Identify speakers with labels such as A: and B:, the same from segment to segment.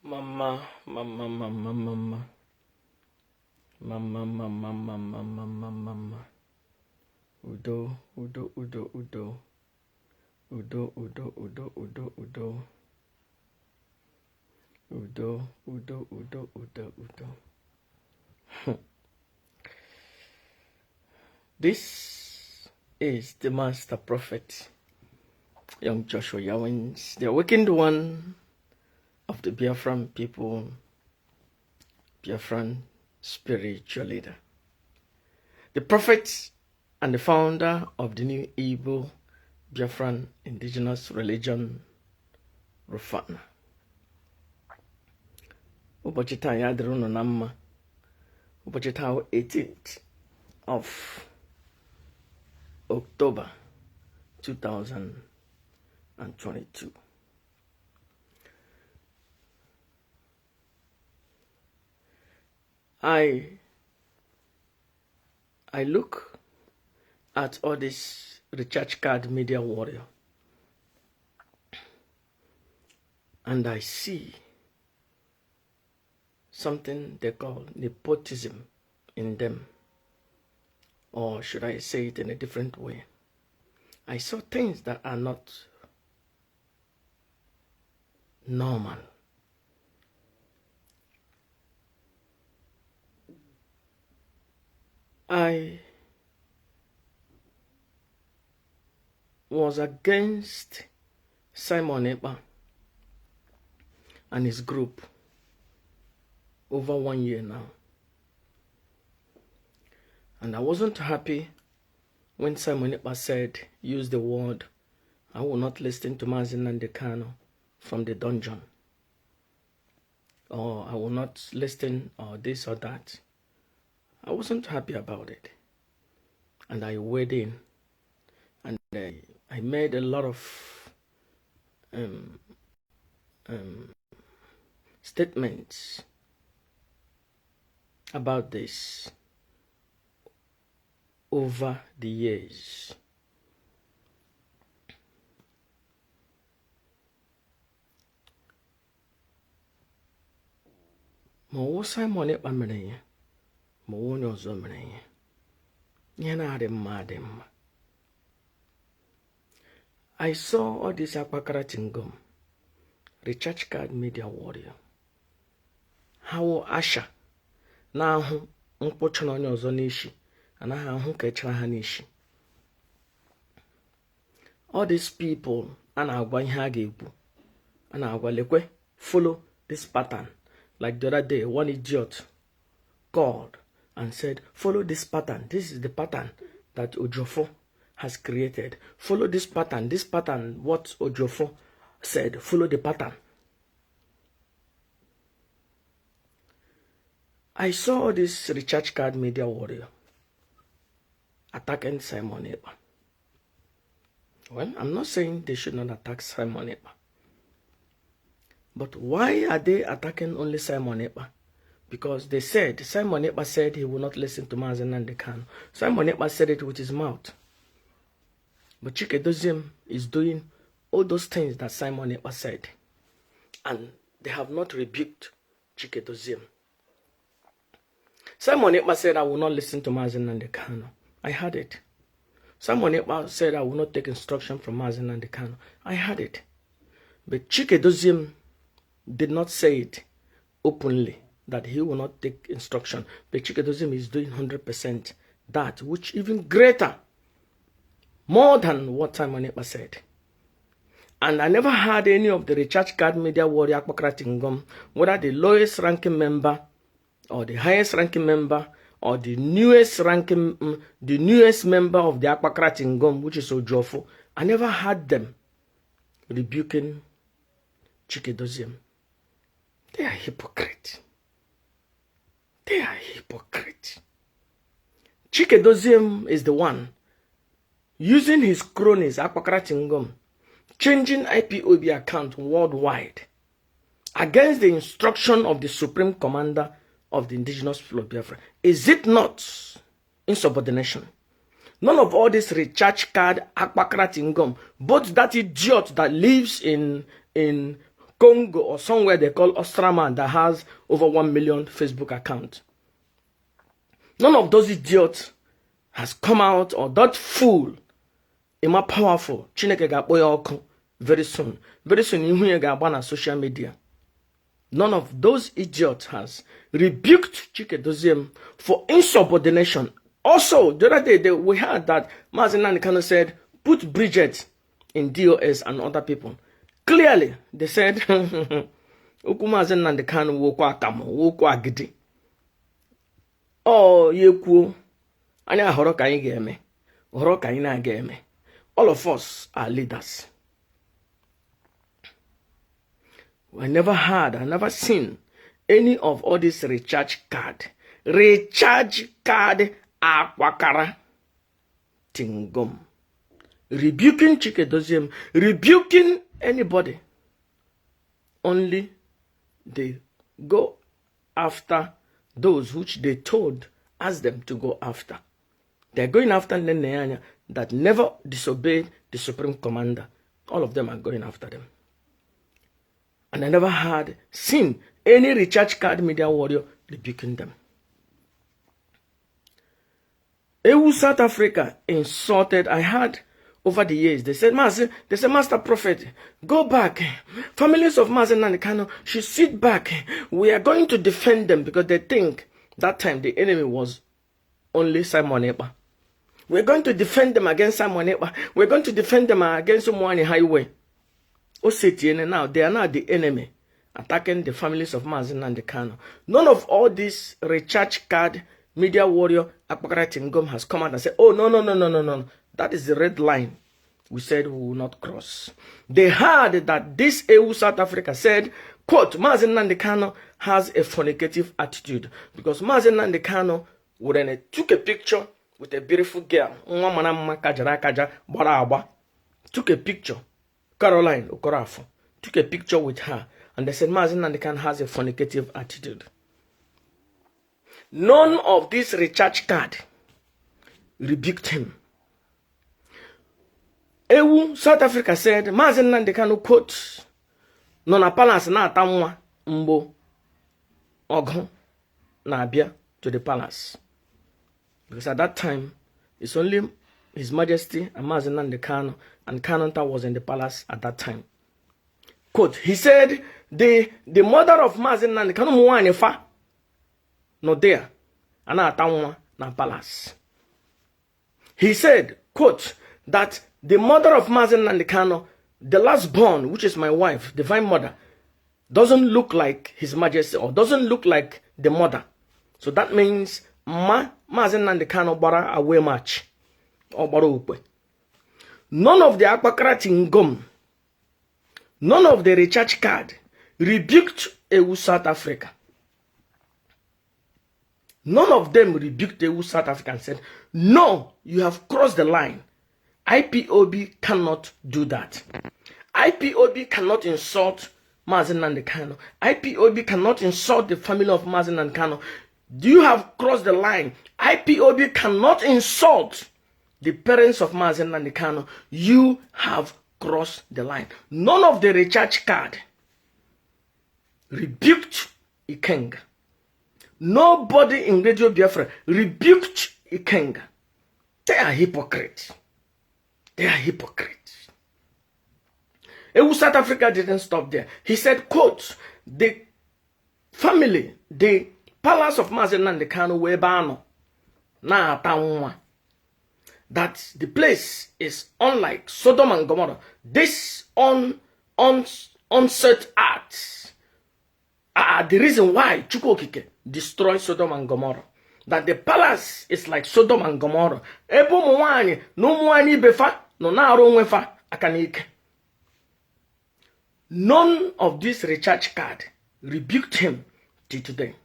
A: Mama, mama, mama, mama. Mama, mama, mama, mama, mama. Udo, udo, udo, udo. Udo, udo, udo, udo, udo. Udo, udo, udo, udo, udo. This is the master prophet, young Joshua Yawins, the awakened one of the Biafran people, Biafran spiritual leader, the prophet and the founder of the new Igbo Biafran indigenous religion, Rufana. Ụbọchị taa ya dịrị unu na mma. Ụbọchị taa 18th of October 2022. I look at all this recharge card media warrior and I see something they call nepotism in them, or should I say it in a different way? I saw things that are not normal. I was against Simon Ekpa and his group over 1 year now. And I wasn't happy when Simon Ekpa said, use the word, I will not listen to Mazi Nnamdi Kanu from the dungeon. Or I will not listen or this or that. I wasn't happy about it. And I weighed in. And I made a lot of statements about this over the years. Ma Simon Ekpa mere ya, ma onye ọzọ mere ya. Ihe na-adị mma adị mma. I saw all this Akpakara Tingom, recharge card media warrior. How Asha na-ahụ mkpụcha na onye ọzọ n'ishi, anaghị ahụ ka echara ha n'ishi. All these people a na-agwa ihe a ga-ekwu, a na-agwa lekwe, follow this pattern. Like the other day, one idiot called and said, follow this pattern. This is the pattern that Ejiofor has created. Follow this pattern. This pattern, what Ejiofor said, follow the pattern. I saw this recharge card media warrior attacking Simon Ekpa. Well, I'm not saying they should not attack Simon Ekpa. But why are they attacking only Simon Ekpa? Because they said, Simon Ekpa said he will not listen to Mazi Nnamdi Kanu. Simon Ekpa said it with his mouth. But Chikedoziem is doing all those things that Simon Ekpa said. And they have not rebuked Chikedoziem. Simon Ekpa said, I will not listen to Mazi Nnamdi Kanu. I heard it. Simon Ekpa said, I will not take instruction from Mazi Nnamdi Kanu. I heard it. But Chikedoziem did not say it openly, that he will not take instruction. But Chikedoziem is doing 100% that, which even greater, more than what Simon Ekpa said. And I never heard any of the recharge card media warrior Akpakara Tingom, whether the lowest ranking member, or the highest ranking member, or the newest ranking, the newest member of the Akpakara Tingom, which is Ejiofor. I never heard them rebuking Chikedoziem. They are hypocrites. They are hypocrites. Chikedoziem is the one using his cronies, Akpakara Tingom, changing IPOB account worldwide against the instruction of the Supreme Commander of the indigenous people of Biafra. Is it not insubordination? None of all this recharge card, Akpakara Tingom, but that idiot that lives in Congo or somewhere they call Ostraman that has over 1 million Facebook accounts. None of those idiots has come out, or that fool, more powerful. Chineke ga-akpọ ya ọkụ very soon. Very soon, ihu ya ga-agba na social media. None of those idiots has rebuked Chike Doziem for insubordination. Also, the other day we heard that Mazi Nnamdi Kanu said, put Bridget in DOS and other people. Clearly, they said, Mazi Nnamdi Kanu wokwa akamo, wokwa agidi. Oh, yekwu. Anya horo ka anyị ga-eme. Horo ka anyị na-aga eme. All of us are leaders. I never heard, I never seen any of all this recharge card akwakara tingom, rebuking Chike Doziem, rebuking anybody. Only they go after those which they told, ask them to go after. They're going after Nene that never disobeyed the Supreme Commander. All of them are going after them. And I never had seen any recharge card media warrior rebuking them. South Africa insulted. I heard over the years, they said, Master Prophet, go back. Families of Mazi Nnamdi Kanu should sit back. We are going to defend them, because they think that time the enemy was only Simon Ekpa. We're going to defend them against Simon Ekpa. We're going to defend them against Umwani Highway. Osetiene now, they are now the enemy, attacking the families of Mazi Nnamdi Kanu. None of all this recharge card media warrior Akpakara Tingom has come out and said, oh, no. That is the red line we said we will not cross. They heard that this EU South Africa said, quote, Mazi Nnamdi Kanu has a fornicative attitude, because Mazi Nnamdi Kanu took a picture with a beautiful girl, took a picture, Caroline Okorafo, took a picture with her, and they said Mazi Nnamdi Kanu has a fornicative attitude. None of this recharge card rebuked him. EU South Africa said Mazi Nnamdi Kanu, quote, no na palace na atamwa mbo ogun na abia to the palace. Because at that time, it's only His Majesty and Mazi Nnamdi Kanu, and Kanunta was in the palace at that time. Quote, he said, the mother of Mazi Nnamdi Kanu muwane fa no there, ana atamwa na palace. He said, quote, that the mother of Mazi Nnamdi Kanu, the last born, which is my wife, Divine Mother, doesn't look like His Majesty, or doesn't look like the mother. So that means Mazi Nnamdi Kanu bara away match. None of the Akpakara Tingom, none of the recharge card rebuked EU South Africa. None of them rebuked EU South Africa and said, no, you have crossed the line. IPOB cannot do that. IPOB cannot insult Mazi Nnamdi Kanu. IPOB cannot insult the family of Mazi Nnamdi Kanu. You have crossed the line. IPOB cannot insult the parents of Mazi Nnamdi Kanu. You have crossed the line. None of the recharge card rebuked Ikenga. Nobody in Radio Biafra rebuked Ikenga. They are hypocrites. They are hypocrites. EU South Africa didn't stop there. He said, quote, the family, the palace of Mazi Nnamdi Kanu webano na atanwa, that the place is unlike Sodom and Gomorrah. This unset acts are the reason why Chukwokike destroyed Sodom and Gomorrah. That the palace is like Sodom and Gomorrah. Ebo mwani, no mwani befa, no na aronwefa akanike. None of this recharge card rebuked him till today.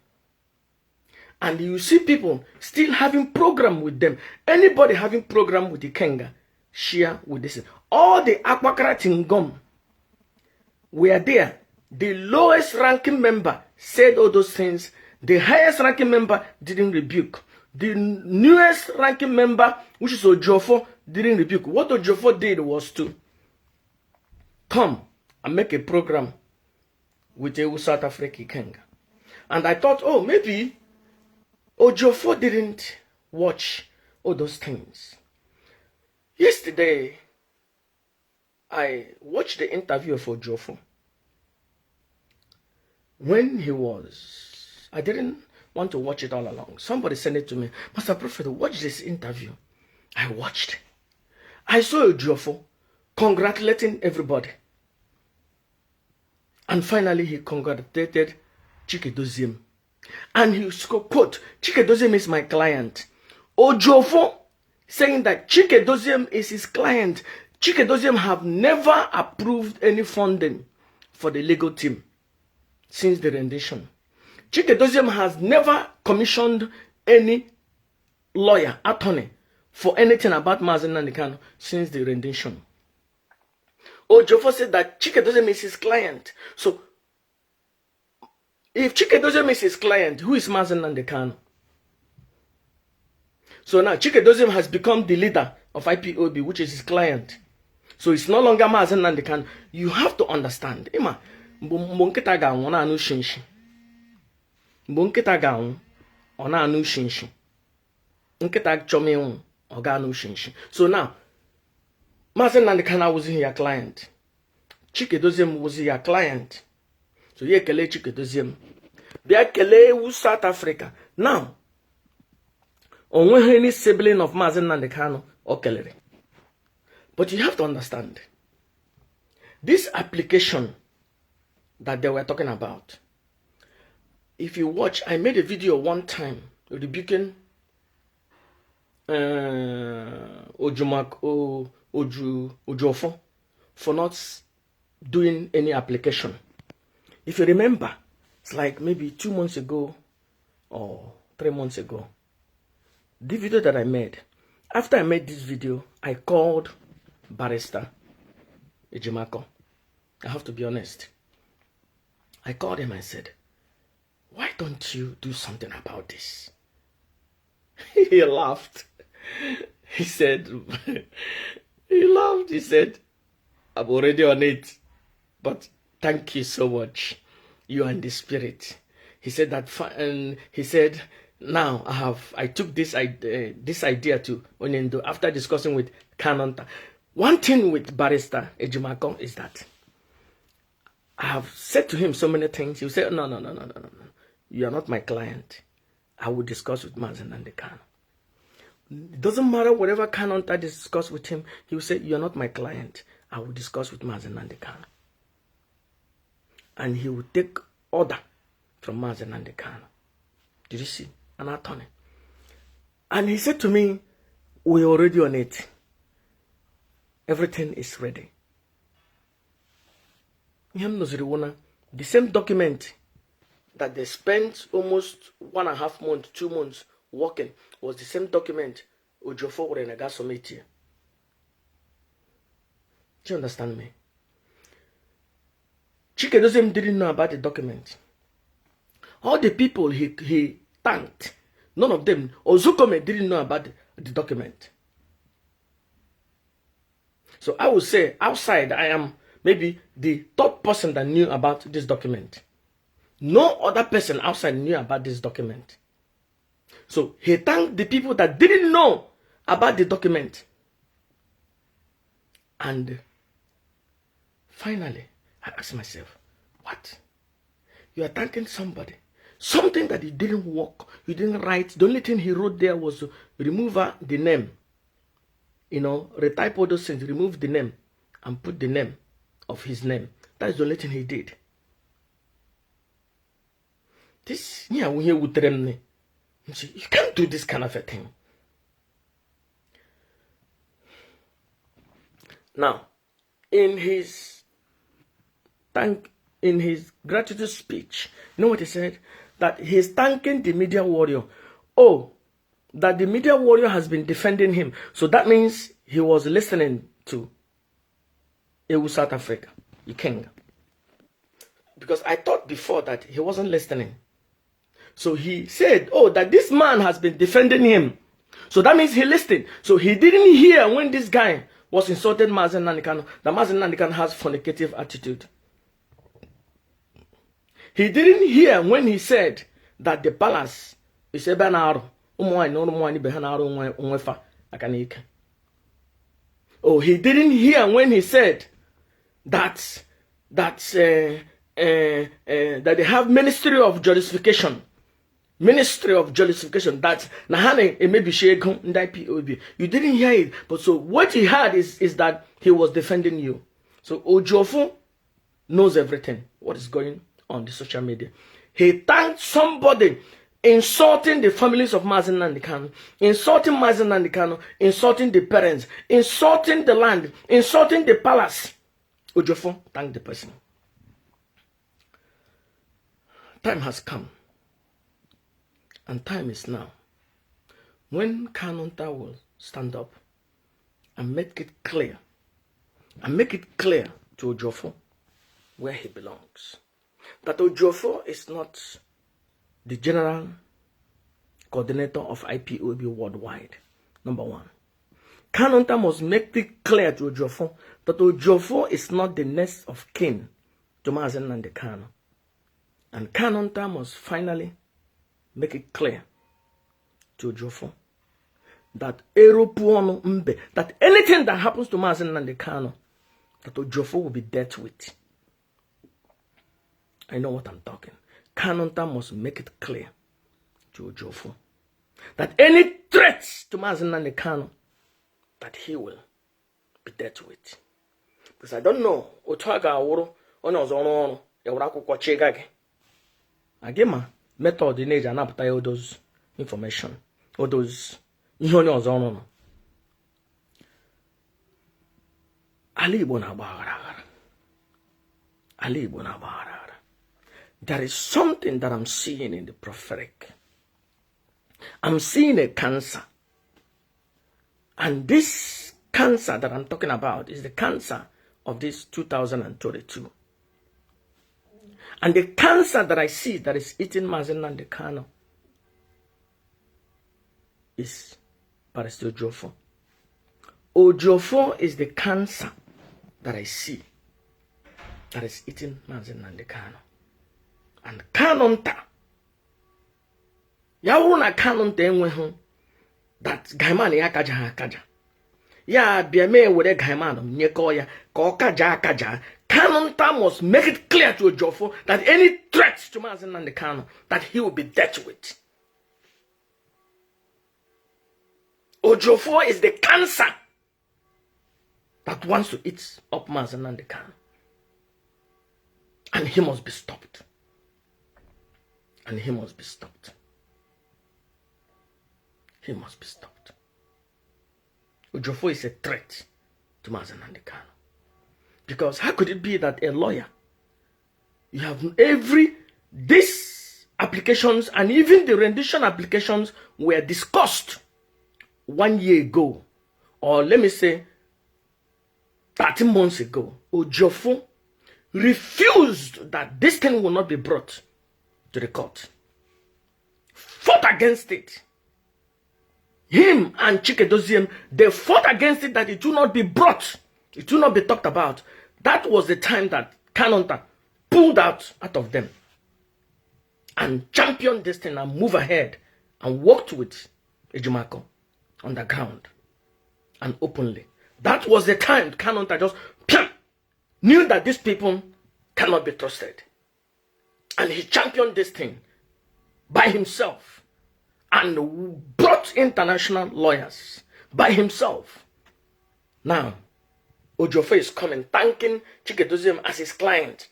A: And you see people still having program with them. Anybody having program with the Kenga, share with this. All the Akpakara Tingom were there. The lowest ranking member said all those things. The highest ranking member didn't rebuke. The newest ranking member, which is Ejiofor, didn't rebuke. What Ejiofor did was to come and make a program with a South African king. And I thought, oh, maybe Ejiofor didn't watch all those things. Yesterday, I watched the interview of Ejiofor. When he was, I didn't want to watch it all along. Somebody sent it to me. Pastor Prophet, watch this interview. I watched. I saw Ejiofor congratulating everybody. And finally, he congratulated Chikedoziem. And he quote, Chikedoziem is my client. Ejiofor saying that Chikedoziem is his client. Chikedoziem have never approved any funding for the legal team since the rendition. Chikedoziem has never commissioned any lawyer, attorney, for anything about Mazi Nnamdi Kanu since the rendition. Ejiofor said that Chikedoziem is his client. So, if Chikedoziem is his client, who is Mazi Nnamdi Kanu? So now Chikedoziem has become the leader of IPOB, which is his client. So it's no longer Mazi Nnamdi Kanu. You have to understand. Ima, mbonketa ga ona anu shinshi. Mbonketa ga ona anu shinshi. Nketa chome oga anu shinshi. So now, Mazi Nnamdi Kanu was your client. Chikedoziem was your client. So ye kele Chikedoziem. Bia kele wu South Africa. Now, onwe any sibling of Mazi Nnamdi Kanu or kelere. But you have to understand, this application that they were talking about, if you watch, I made a video one time rebuking Ejiofor for not doing any application. If you remember, it's like maybe 2 months ago or 3 months ago, the video that I made. After I made this video, I called Barrister Ejiofor. I have to be honest. I called him and said, why don't you do something about this? He laughed. He said, he said, I'm already on it. But thank you so much. You are in the spirit. He said that, and he said, now I took this idea to Onyendo after discussing with Kanunta. One thing with Barrister Ejiofor is that I have said to him so many things. He will say, no. You are not my client. I will discuss with Mazi Nnamdi Kanu. It doesn't matter whatever Kanunta discuss with him. He will say, you are not my client. I will discuss with Mazi Nnamdi Kanu. And he will take order from Mazi Nnamdi Kanu. Did you see? An attorney. And he said to me, we're already on it. Everything is ready. The same document that they spent almost 1.5 months, 2 months working was the same document Ejiofor were in a gas summit here. Do you understand me? Chikedoziem didn't know about the document. All the people he thanked, none of them, Ozukome didn't know about the document. So I would say, outside, I am maybe the third person that knew about this document. No other person outside knew about this document. So he thanked the people that didn't know about the document. And finally, I asked myself, what? You are thanking somebody. Something that he didn't work, he didn't write. The only thing he wrote there was to remove the name. You know, retype all those things, remove the name, and put the name of his name. That is the only thing he did. This, yeah, we hear with them. You can't do this kind of a thing. Now, in his gratitude speech, you know what he said? That he's thanking the media warrior. Oh, that the media warrior has been defending him. So that means he was listening to South Africa, the king. Because I thought before that he wasn't listening. So he said, oh, that this man has been defending him. So that means he listened. So he didn't hear when this guy was insulting Mazi Nnamdi Kanu, that Mazi Nnamdi Kanu has fornicative attitude. He didn't hear when he said that the palace is a banaro. Oh, he didn't hear when he said that they have ministry of justification. Ministry of justification. That Nahane it may be shaken in IPOB. You didn't hear it, but so what he heard is that he was defending you. So Ejiofor knows everything. What is going on the social media? He thanked somebody insulting the families of Mazi Nnamdi Kanu, insulting Mazi Nnamdi Kanu, insulting the parents, insulting the land, insulting the palace. Ejiofor thanked the person. Time has come. And time is now. When Kanunta will stand up and make it clear, to Ejiofor where he belongs. That Ejiofor is not the general coordinator of IPOB worldwide. Number one. Kanunta must make it clear to Ejiofor that Ejiofor is not the next of kin to Mazi Nnamdi Kanu. And Kanunta must finally make it clear to Ejiofor that that anything that happens to Mazi Nnamdi Kanu, that Ejiofor will be dealt with. I know what I'm talking. Kanunta must make it clear to Ejiofor that any threats to Mazi Nnamdi Kanu, that he will be dealt with. Because I don't know, Otaga Woro, Onozono, Yawako Chegage. Agema. Method in age and up all those information, all those There is something that I'm seeing in the prophetic. I'm seeing a cancer. And this cancer that I'm talking about is the cancer of this 2022. And the cancer that I see that is eating Mazi Nnamdi Kanu is Pastor Ejiofor. Ejiofor is the cancer that I see that is eating Mazi Nnamdi Kanu. And Kanunta, Yawuna Kanunta enwehu that Gaimani akaja. Ya biame wede Gaimano nyeko ya ka okaja. Kanunta must make it clear to Ejiofor that any threats to Mazi Nnamdi Kanu, that he will be dealt with. Ejiofor is the cancer that wants to eat up Mazi Nnamdi Kanu. And he must be stopped. He must be stopped. Ejiofor is a threat to Mazi Nnamdi Kanu. Because how could it be that a lawyer, you have these applications and even the rendition applications were discussed 1 year ago, or let me say 13 months ago. Ejiofor refused that this thing will not be brought to the court. Fought against it. Him and Chikedoziem, they fought against it that it will not be brought. It will not be talked about. That was the time that Kanunta pulled out of them and championed this thing and moved ahead and worked with Ejimako on the ground and openly. That was the time Kanunta just knew that these people cannot be trusted. And he championed this thing by himself and brought international lawyers by himself. Now, Ejiofor is coming, thanking Chikedoziem as his client,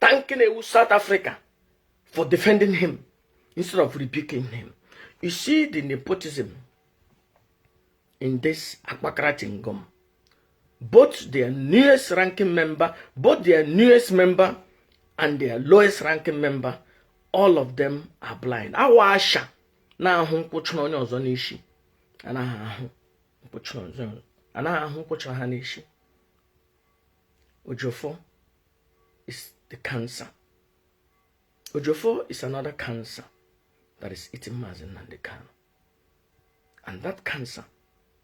A: thanking South Africa for defending him instead of rebuking him. You see the nepotism in this Akbakratingom. Both their newest ranking member, and their lowest ranking member, all of them are blind. Awasha na ahụ mkpụchụ onye ọzọ n'ishi. Anaghị ahụ mkpụchụ ha n'ishi. Ejiofor is the cancer. Ejiofor is another cancer that is eating Mazi Nnamdi Kanu. And that cancer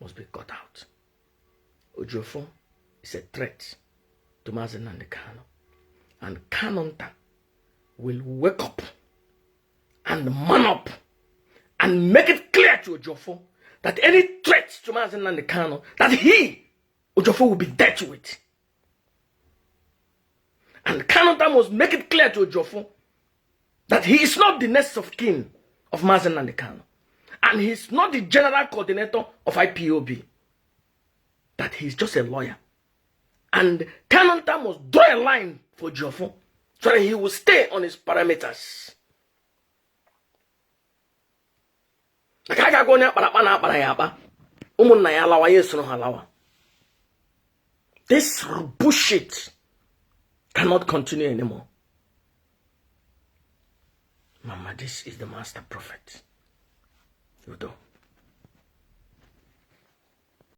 A: must be cut out. Ejiofor is a threat to Mazi Nnamdi Kanu. And Kanunta will wake up and man up and make it clear to Ejiofor that any threat to Mazi Nnamdi Kanu that he, Ejiofor, will be dealt with. And Kanunta must make it clear to Ejiofor that he is not the next of kin of Mazi Nnamdi Kanu. And he's not the general coordinator of IPOB. That he's just a lawyer. And Kanunta must draw a line for Ejiofor so that he will stay on his parameters. This bullshit cannot continue anymore. Mama, this is the master prophet. Udo.